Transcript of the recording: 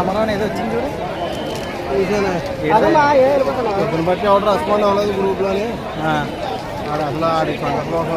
రామారావు ఏదో వచ్చింది చూడు. బట్టి ఎవరు రెస్పాండ్ అవ్వలేదు గ్రూప్లోని. అసలు ఆడి సొంత కోసం